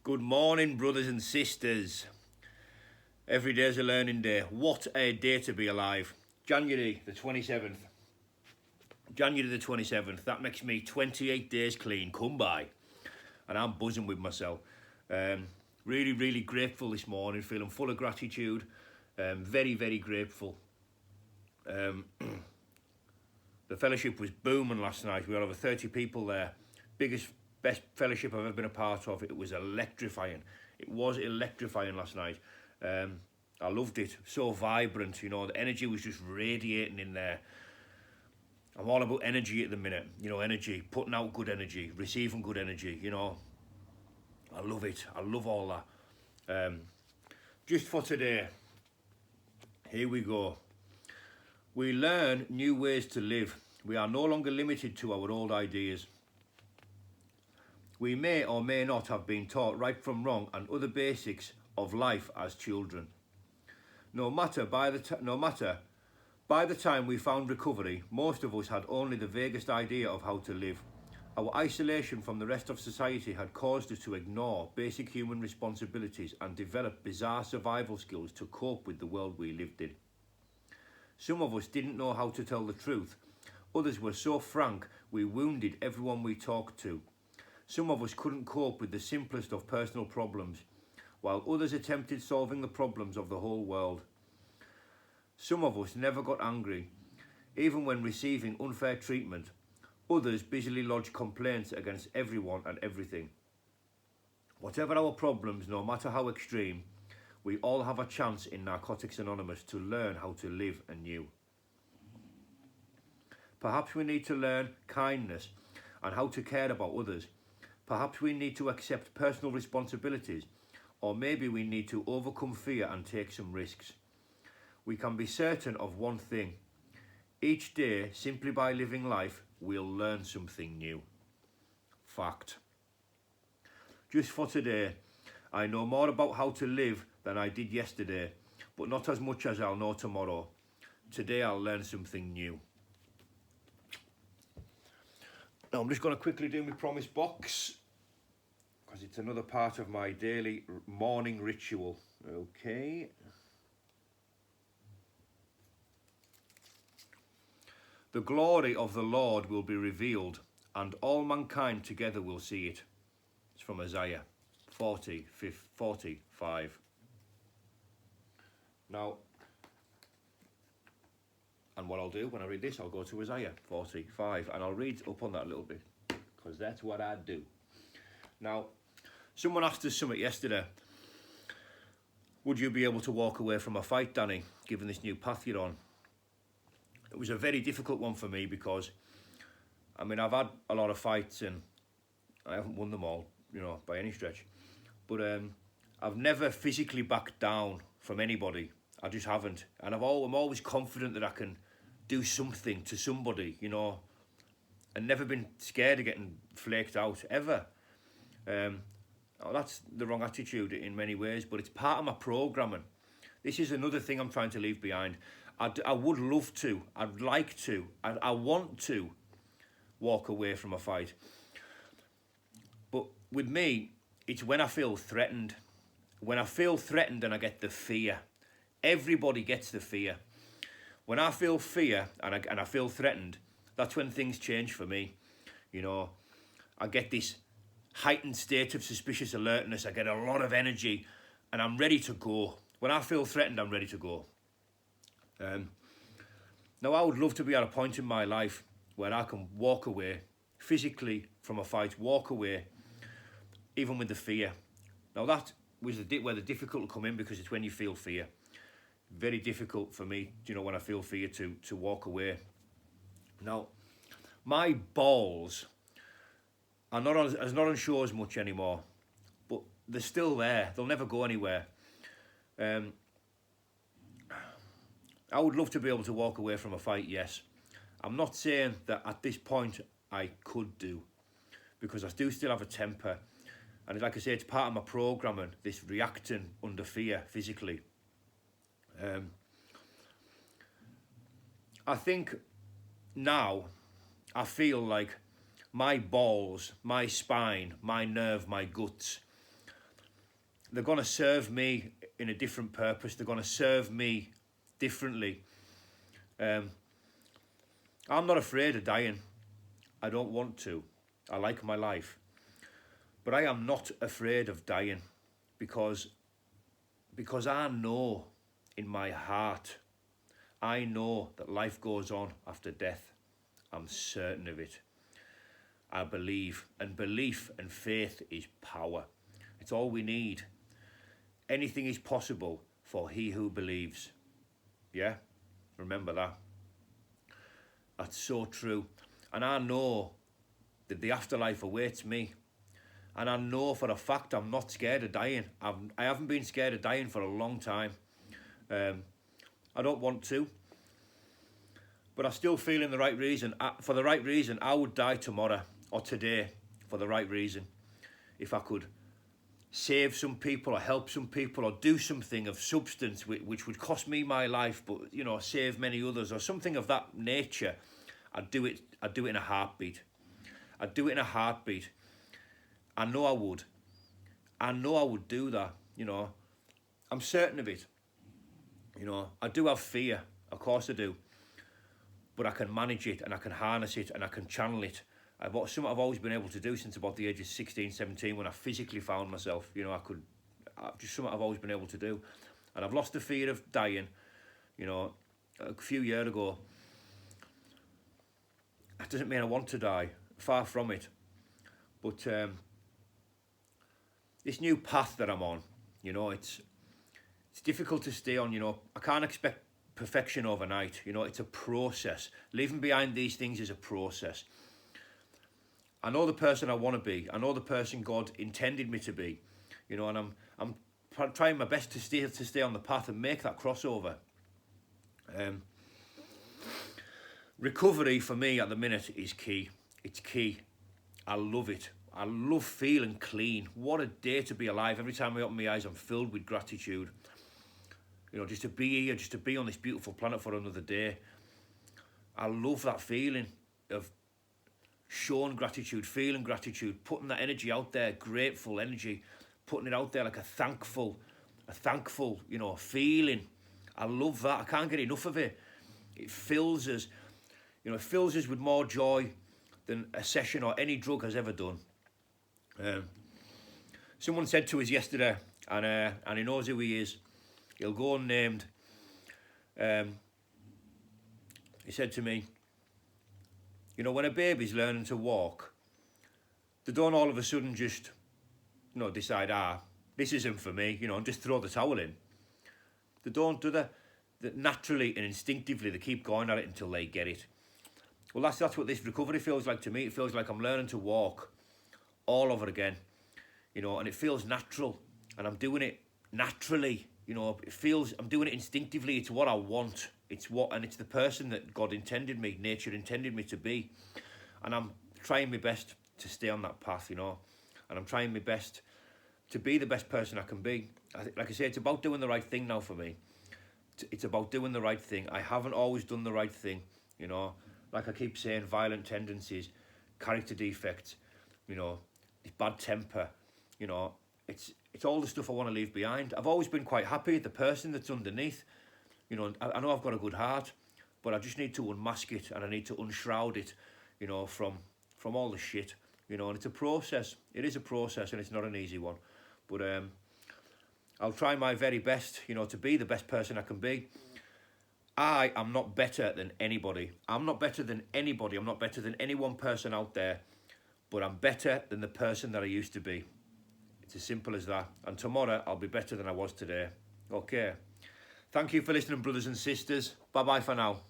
Good morning, brothers and sisters. Every day's a learning day. What a day to be alive. January the 27th. January the 27th. That makes me 28 days clean come by. And I'm buzzing with myself. Really grateful this morning. Feeling full of gratitude. Very grateful. The fellowship was booming last night. We had over 30 people there. Best fellowship I've ever been a part of. It was electrifying. It was electrifying last night. I loved it. So vibrant, you know. The energy was just radiating in there. I'm all about energy at the minute. You know, energy, putting out good energy, receiving good energy, you know. I love it. I love all that. Just for today, here we go. We learn new ways to live. We are no longer limited to our old ideas. We may or may not have been taught right from wrong and other basics of life as children. No matter, by the time we found recovery, most of us had only the vaguest idea of how to live. Our isolation from the rest of society had caused us to ignore basic human responsibilities and develop bizarre survival skills to cope with the world we lived in. Some of us didn't know how to tell the truth. Others were so frank we wounded everyone we talked to. Some of us couldn't cope with the simplest of personal problems, while others attempted solving the problems of the whole world. Some of us never got angry, even when receiving unfair treatment. Others busily lodged complaints against everyone and everything. Whatever our problems, no matter how extreme, we all have a chance in Narcotics Anonymous to learn how to live anew. Perhaps we need to learn kindness and how to care about others. Perhaps we need to accept personal responsibilities, or maybe we need to overcome fear and take some risks. We can be certain of one thing. Each day, simply by living life, we'll learn something new. Fact. Just for today, I know more about how to live than I did yesterday, but not as much as I'll know tomorrow. Today I'll learn something new. Now I'm just going to quickly do my promise box, because it's another part of my daily morning ritual. Okay. The glory of the Lord will be revealed, and all mankind together will see it. It's from Isaiah 45. Now, and what I'll do when I read this, I'll go to Isaiah 45 and I'll read up on that a little bit, because that's what I do. Now, someone asked us something yesterday. Would you be able to walk away from a fight, Danny, given this new path you're on? It was a very difficult one for me because, I mean, I've had a lot of fights and I haven't won them all, you know, by any stretch. But I've never physically backed down from anybody. I just haven't. And I'm always confident that I can do something to somebody, you know, and never been scared of getting flaked out, ever. That's the wrong attitude in many ways, but it's part of my programming. This is another thing I'm trying to leave behind. I would love to, I'd like to, I want to walk away from a fight. But with me, it's when I feel threatened. When I feel threatened and I get the fear. Everybody gets the fear. When I feel fear and I feel threatened, that's when things change for me. You know, I get this heightened state of suspicious alertness. I get a lot of energy and I'm ready to go. When I feel threatened, I'm ready to go. Now, I would love to be at a point in my life where I can walk away physically from a fight, walk away, even with the fear. Now, that was where the difficult will come in, because it's when you feel fear. Very difficult for me, you know, when I feel fear to walk away. Now, my balls are not on show as much anymore, but they're still there. They'll never go anywhere. I would love to be able to walk away from a fight, yes. I'm not saying that at this point I could do, because I do still have a temper. And like I say, it's part of my programming, this reacting under fear physically. I think now I feel like my balls, my spine, my nerve, my guts they're going to serve me in a different purpose. They're going to serve me differently. I'm not afraid of dying. I don't want to. I like my life. But I am not afraid of dying because I know in my heart, I know that life goes on after death. I'm certain of it. I believe, and belief and faith is power. It's all we need. Anything is possible for he who believes. Yeah, remember that. That's so true. And I know that the afterlife awaits me. And I know for a fact I'm not scared of dying. I haven't been scared of dying for a long time. I don't want to. But I still feel in the right reason. For the right reason, I would die tomorrow or today for the right reason. If I could save some people or help some people or do something of substance which would cost me my life, but, you know, save many others or something of that nature, I'd do it in a heartbeat. I'd do it in a heartbeat. I know I would. I know I would do that, you know. I'm certain of it. You know, I do have fear. Of course I do. But I can manage it and I can harness it and I can channel it. Something I've always been able to do since about the age of 16, 17 when I physically found myself. You know, just something I've always been able to do. And I've lost the fear of dying, you know, a few years ago. That doesn't mean I want to die. Far from it. But this new path that I'm on, you know, it's difficult to stay on, you know. I can't expect perfection overnight, you know. It's a process. Leaving behind these things is a process. I know the person I want to be. I know the person God intended me to be, you know, and I'm trying my best to stay on the path and make that crossover. Recovery for me at the minute is key. It's key. I love it. I love feeling clean. What a day to be alive. Every time I open my eyes, I'm filled with gratitude. You know, just to be here, just to be on this beautiful planet for another day. I love that feeling of showing gratitude, feeling gratitude, putting that energy out there, grateful energy, putting it out there like a thankful, you know, feeling. I love that. I can't get enough of it. It fills us, you know, it fills us with more joy than a session or any drug has ever done. Someone said to us yesterday, and he knows who he is, he'll go unnamed. He said to me, you know, when a baby's learning to walk, they don't all of a sudden just, you know, decide, this isn't for me, you know, and just throw the towel in. They don't do that. Naturally and instinctively, they keep going at it until they get it. Well, that's what this recovery feels like to me. It feels like I'm learning to walk all over again, you know, and it feels natural, and I'm doing it naturally, you know. It feels I'm doing it instinctively. It's what I want. It's the person that God intended me, nature intended me to be, and I'm trying my best to stay on that path, you know, and I'm trying my best to be the best person I can be. Like I say, it's about doing the right thing now for me. It's about doing the right thing. I haven't always done the right thing, you know. Like I keep saying, violent tendencies, character defects, you know, bad temper, you know, it's all the stuff I want to leave behind. I've always been quite happy, the person that's underneath, you know. I know I've got a good heart, but I just need to unmask it, and I need to unshroud it, you know, from all the shit, you know. And it's a process. It is a process, and it's not an easy one. But I'll try my very best, you know, to be the best person I can be. I am not better than anybody. I'm not better than anybody. I'm not better than any one person out there. But I'm better than the person that I used to be. It's as simple as that. And tomorrow, I'll be better than I was today. Okay. Thank you for listening, brothers and sisters. Bye-bye for now.